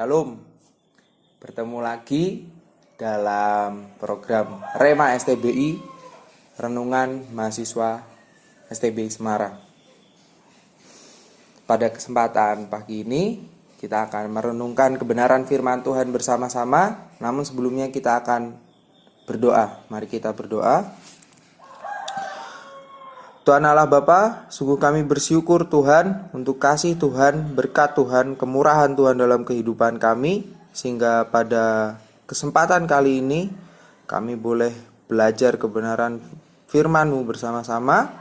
Shalom, bertemu lagi dalam program Rema STBI, Renungan Mahasiswa STBI Semarang. Pada kesempatan pagi ini, kita akan merenungkan kebenaran firman Tuhan bersama-sama. Namun sebelumnya kita akan berdoa. Mari kita berdoa. Tuhan Allah Bapa, sungguh kami bersyukur Tuhan untuk kasih Tuhan, berkat Tuhan, kemurahan Tuhan dalam kehidupan kami, sehingga pada kesempatan kali ini kami boleh belajar kebenaran firman-Mu bersama-sama.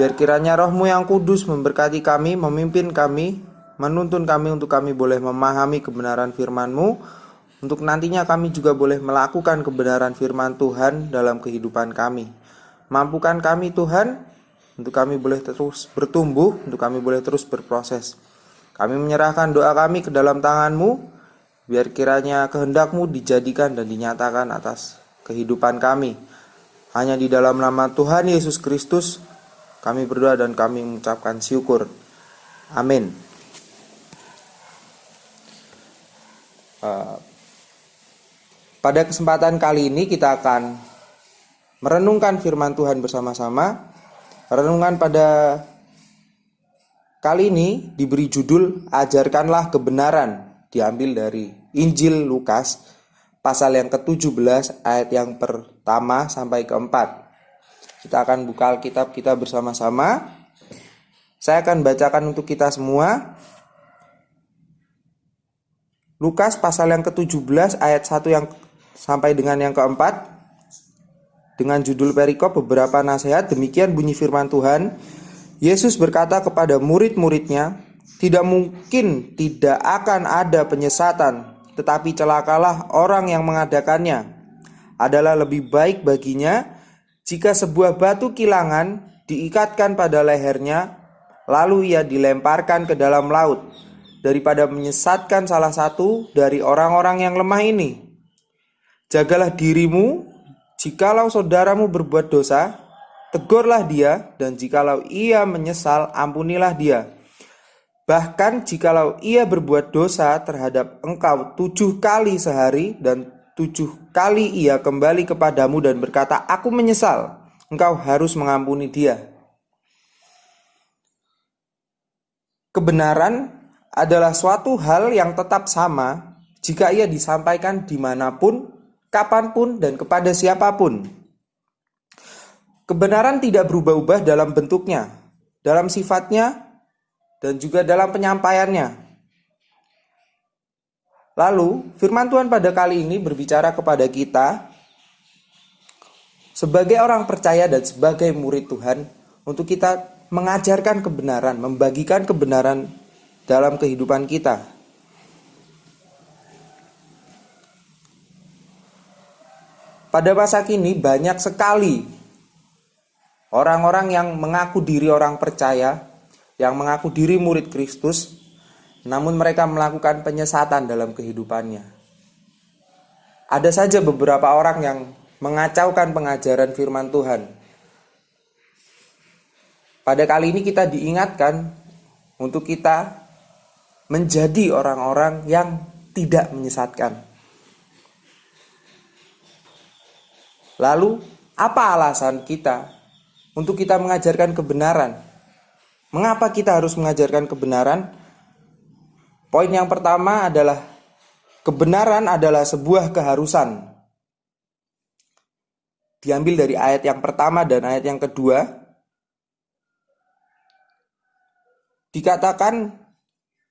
Biar kiranya Roh-Mu yang kudus memberkati kami, memimpin kami, menuntun kami untuk kami boleh memahami kebenaran firman-Mu, untuk nantinya kami juga boleh melakukan kebenaran firman Tuhan dalam kehidupan kami. Mampukan kami Tuhan, untuk kami boleh terus bertumbuh, untuk kami boleh terus berproses. Kami menyerahkan doa kami ke dalam tangan-Mu, biar kiranya kehendak-Mu dijadikan dan dinyatakan atas kehidupan kami. Hanya di dalam nama Tuhan Yesus Kristus kami berdoa dan kami mengucapkan syukur. Amin. Pada kesempatan kali ini kita akan merenungkan firman Tuhan bersama-sama. Renungan pada kali ini diberi judul Ajarkanlah Kebenaran, diambil dari Injil Lukas pasal yang ke-17 ayat yang pertama sampai ke-4. Kita akan buka Alkitab kita bersama-sama. Saya akan bacakan untuk kita semua. Lukas pasal yang ke-17 ayat 1 yang sampai dengan yang ke-4, dengan judul perikop beberapa nasihat. Demikian bunyi firman Tuhan. Yesus berkata kepada murid-muridnya, tidak mungkin tidak akan ada penyesatan, tetapi celakalah orang yang mengadakannya. Adalah lebih baik baginya jika sebuah batu kilangan diikatkan pada lehernya, lalu ia dilemparkan ke dalam laut, daripada menyesatkan salah satu dari orang-orang yang lemah ini. Jagalah dirimu. Jikalau saudaramu berbuat dosa, tegurlah dia, dan jikalau ia menyesal, ampunilah dia. Bahkan jikalau ia berbuat dosa terhadap engkau 7 kali sehari, dan 7 kali ia kembali kepadamu dan berkata, aku menyesal, engkau harus mengampuni dia. Kebenaran adalah suatu hal yang tetap sama jika ia disampaikan dimanapun, kapanpun, dan kepada siapapun. Kebenaran tidak berubah-ubah dalam bentuknya, dalam sifatnya, dan juga dalam penyampaiannya. Lalu, firman Tuhan pada kali ini berbicara kepada kita sebagai orang percaya dan sebagai murid Tuhan, untuk kita mengajarkan kebenaran, membagikan kebenaran dalam kehidupan kita. Pada masa kini banyak sekali orang-orang yang mengaku diri orang percaya, yang mengaku diri murid Kristus, namun mereka melakukan penyesatan dalam kehidupannya. Ada saja beberapa orang yang mengacaukan pengajaran firman Tuhan. Pada kali ini kita diingatkan untuk kita menjadi orang-orang yang tidak menyesatkan. Lalu, apa alasan kita untuk kita mengajarkan kebenaran? Mengapa kita harus mengajarkan kebenaran? Poin yang pertama adalah kebenaran adalah sebuah keharusan. Diambil dari ayat yang pertama dan ayat yang kedua. Dikatakan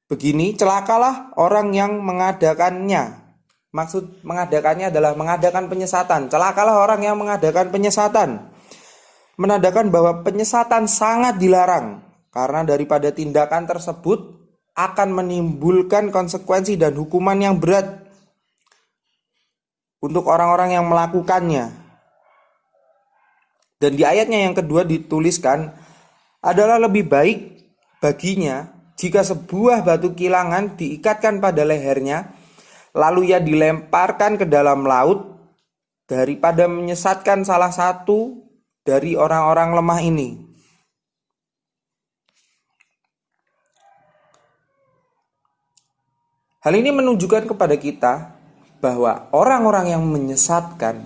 begini, celakalah orang yang mengadakannya. Maksud mengadakannya adalah mengadakan penyesatan. Celakalah orang yang mengadakan penyesatan. Menandakan bahwa penyesatan sangat dilarang, karena daripada tindakan tersebut akan menimbulkan konsekuensi dan hukuman yang berat untuk orang-orang yang melakukannya. Dan di ayatnya yang kedua dituliskan, adalah lebih baik baginya jika sebuah batu kilangan diikatkan pada lehernya, lalu ia dilemparkan ke dalam laut, daripada menyesatkan salah satu dari orang-orang lemah ini. Hal ini menunjukkan kepada kita bahwa orang-orang yang menyesatkan,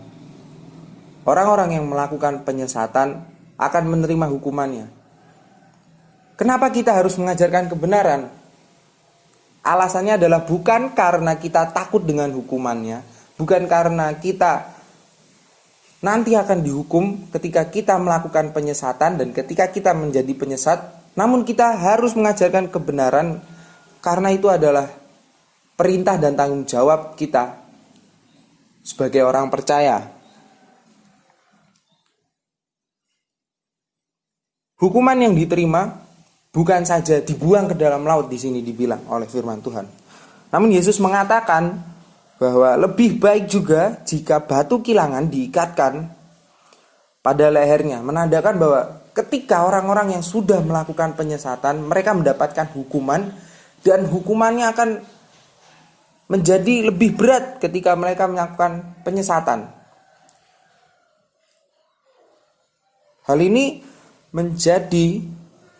orang-orang yang melakukan penyesatan akan menerima hukumannya. Kenapa kita harus mengajarkan kebenaran? Alasannya adalah bukan karena kita takut dengan hukumannya, bukan karena kita nanti akan dihukum ketika kita melakukan penyesatan dan ketika kita menjadi penyesat, namun kita harus mengajarkan kebenaran karena itu adalah perintah dan tanggung jawab kita sebagai orang percaya. Hukuman yang diterima bukan saja dibuang ke dalam laut di sini dibilang oleh firman Tuhan. Namun Yesus mengatakan bahwa lebih baik juga jika batu kilangan diikatkan pada lehernya, menandakan bahwa ketika orang-orang yang sudah melakukan penyesatan, mereka mendapatkan hukuman, dan hukumannya akan menjadi lebih berat ketika mereka melakukan penyesatan. Hal ini menjadi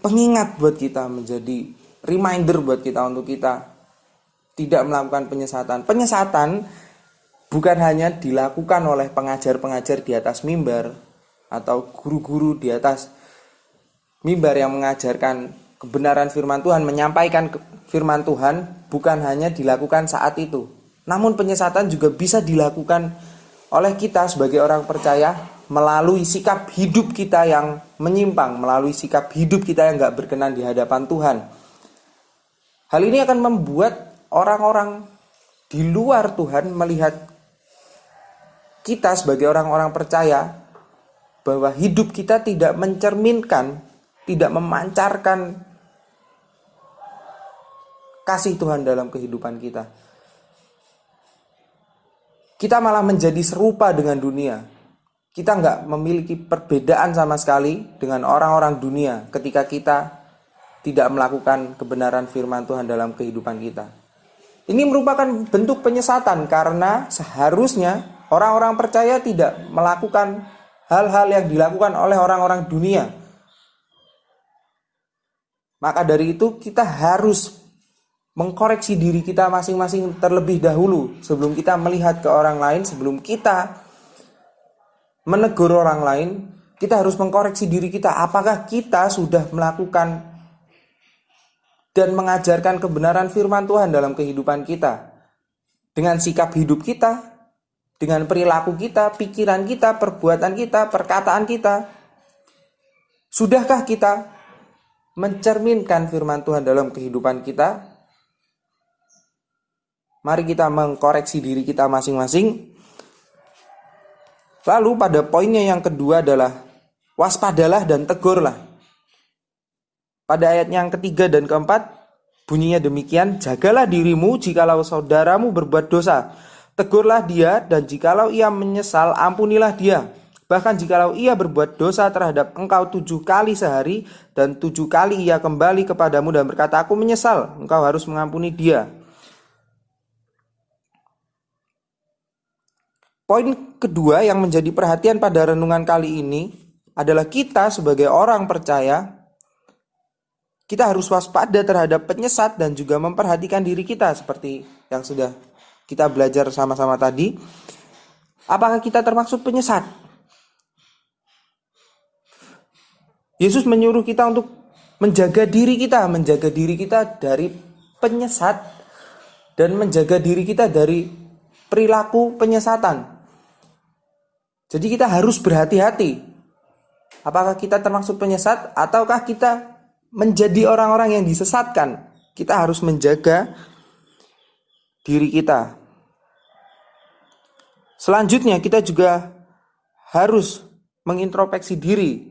pengingat buat kita, menjadi reminder buat kita untuk kita tidak melakukan penyesatan. Penyesatan bukan hanya dilakukan oleh pengajar-pengajar di atas mimbar atau guru-guru di atas mimbar yang mengajarkan kebenaran firman Tuhan, menyampaikan firman Tuhan, bukan hanya dilakukan saat itu. Namun penyesatan juga bisa dilakukan oleh kita sebagai orang percaya melalui sikap hidup kita yang menyimpang, melalui sikap hidup kita yang gak berkenan di hadapan Tuhan. Hal ini akan membuat orang-orang di luar Tuhan melihat kita sebagai orang-orang percaya bahwa hidup kita tidak mencerminkan, tidak memancarkan kasih Tuhan dalam kehidupan kita. Kita malah menjadi serupa dengan dunia. Kita nggak memiliki perbedaan sama sekali dengan orang-orang dunia ketika kita tidak melakukan kebenaran firman Tuhan dalam kehidupan kita. Ini merupakan bentuk penyesatan karena seharusnya orang-orang percaya tidak melakukan hal-hal yang dilakukan oleh orang-orang dunia. Maka dari itu kita harus mengkoreksi diri kita masing-masing terlebih dahulu sebelum kita melihat ke orang lain, sebelum kita menegur orang lain. Kita harus mengkoreksi diri kita, apakah kita sudah melakukan dan mengajarkan kebenaran firman Tuhan dalam kehidupan kita, dengan sikap hidup kita, dengan perilaku kita, pikiran kita, perbuatan kita, perkataan kita. Sudahkah kita mencerminkan firman Tuhan dalam kehidupan kita? Mari kita mengkoreksi diri kita masing-masing. Lalu pada poinnya yang kedua adalah waspadalah dan tegurlah. Pada ayat yang ketiga dan keempat bunyinya demikian, jagalah dirimu jikalau saudaramu berbuat dosa, tegurlah dia, dan jikalau ia menyesal ampunilah dia. Bahkan jikalau ia berbuat dosa terhadap engkau 7 kali sehari, dan 7 kali ia kembali kepadamu dan berkata aku menyesal, engkau harus mengampuni dia. Poin kedua yang menjadi perhatian pada renungan kali ini adalah kita sebagai orang percaya, kita harus waspada terhadap penyesat dan juga memperhatikan diri kita seperti yang sudah kita belajar sama-sama tadi. Apakah kita termaksud penyesat? Yesus menyuruh kita untuk menjaga diri kita dari penyesat dan menjaga diri kita dari perilaku penyesatan. Jadi kita harus berhati-hati. Apakah kita termasuk penyesat ataukah kita menjadi orang-orang yang disesatkan? Kita harus menjaga diri kita. Selanjutnya kita juga harus mengintrospeksi diri.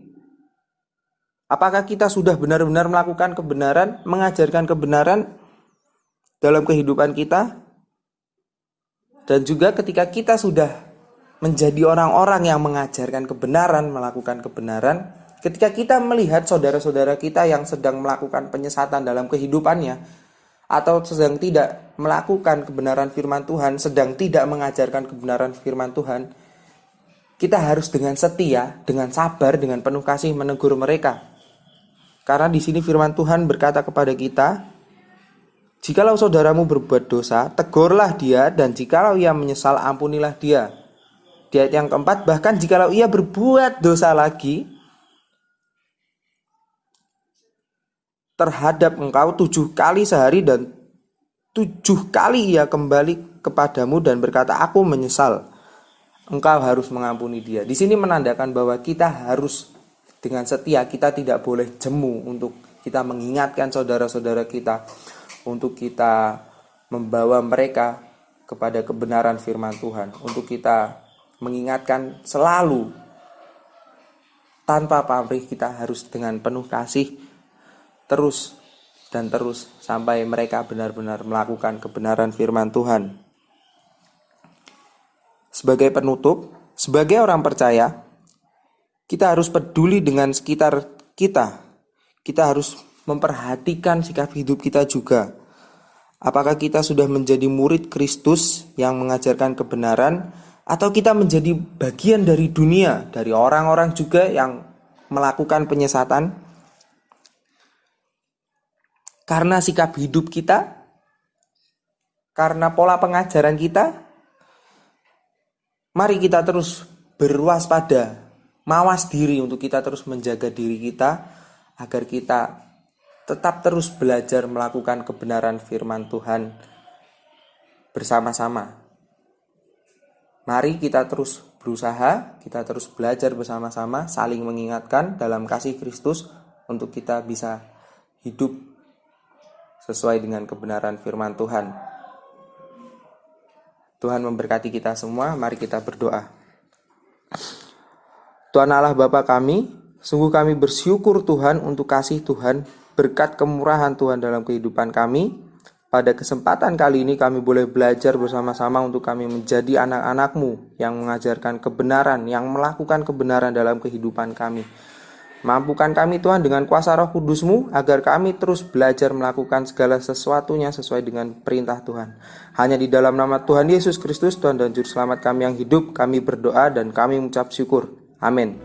Apakah kita sudah benar-benar melakukan kebenaran, mengajarkan kebenaran dalam kehidupan kita? Dan juga ketika kita sudah menjadi orang-orang yang mengajarkan kebenaran, melakukan kebenaran, ketika kita melihat saudara-saudara kita yang sedang melakukan penyesatan dalam kehidupannya, atau sedang tidak melakukan kebenaran firman Tuhan, sedang tidak mengajarkan kebenaran firman Tuhan, kita harus dengan setia, dengan sabar, dengan penuh kasih menegur mereka. Karena di sini firman Tuhan berkata kepada kita, jikalau saudaramu berbuat dosa, tegurlah dia, dan jikalau ia menyesal, ampunilah dia. Di ayat yang keempat, bahkan jikalau ia berbuat dosa lagi terhadap engkau 7 kali sehari, dan 7 kali ia kembali kepadamu dan berkata aku menyesal, engkau harus mengampuni dia. Di sini menandakan bahwa kita harus dengan setia, kita tidak boleh jemu untuk kita mengingatkan saudara-saudara kita, untuk kita membawa mereka kepada kebenaran firman Tuhan, untuk kita mengingatkan selalu tanpa pamrih. Kita harus dengan penuh kasih terus dan terus sampai mereka benar-benar melakukan kebenaran firman Tuhan. Sebagai penutup, sebagai orang percaya, kita harus peduli dengan sekitar kita. Kita harus memperhatikan sikap hidup kita juga. Apakah kita sudah menjadi murid Kristus yang mengajarkan kebenaran, atau kita menjadi bagian dari dunia, dari orang-orang juga yang melakukan penyesatan? Karena sikap hidup kita, karena pola pengajaran kita, mari kita terus berwaspada, mawas diri untuk kita terus menjaga diri kita, agar kita tetap terus belajar melakukan kebenaran firman Tuhan bersama-sama. Mari kita terus berusaha, kita terus belajar bersama-sama, saling mengingatkan dalam kasih Kristus untuk kita bisa hidup sesuai dengan kebenaran firman Tuhan. Tuhan memberkati kita semua, mari kita berdoa. Tuhan Allah Bapa kami, sungguh kami bersyukur Tuhan untuk kasih Tuhan, berkat kemurahan Tuhan dalam kehidupan kami. Pada kesempatan kali ini kami boleh belajar bersama-sama untuk kami menjadi anak-anak-Mu yang mengajarkan kebenaran, yang melakukan kebenaran dalam kehidupan kami. Mampukan kami Tuhan dengan kuasa Roh Kudus-Mu agar kami terus belajar melakukan segala sesuatunya sesuai dengan perintah Tuhan. Hanya di dalam nama Tuhan Yesus Kristus, Tuhan dan Juru Selamat kami yang hidup, kami berdoa dan kami mengucap syukur. Amin.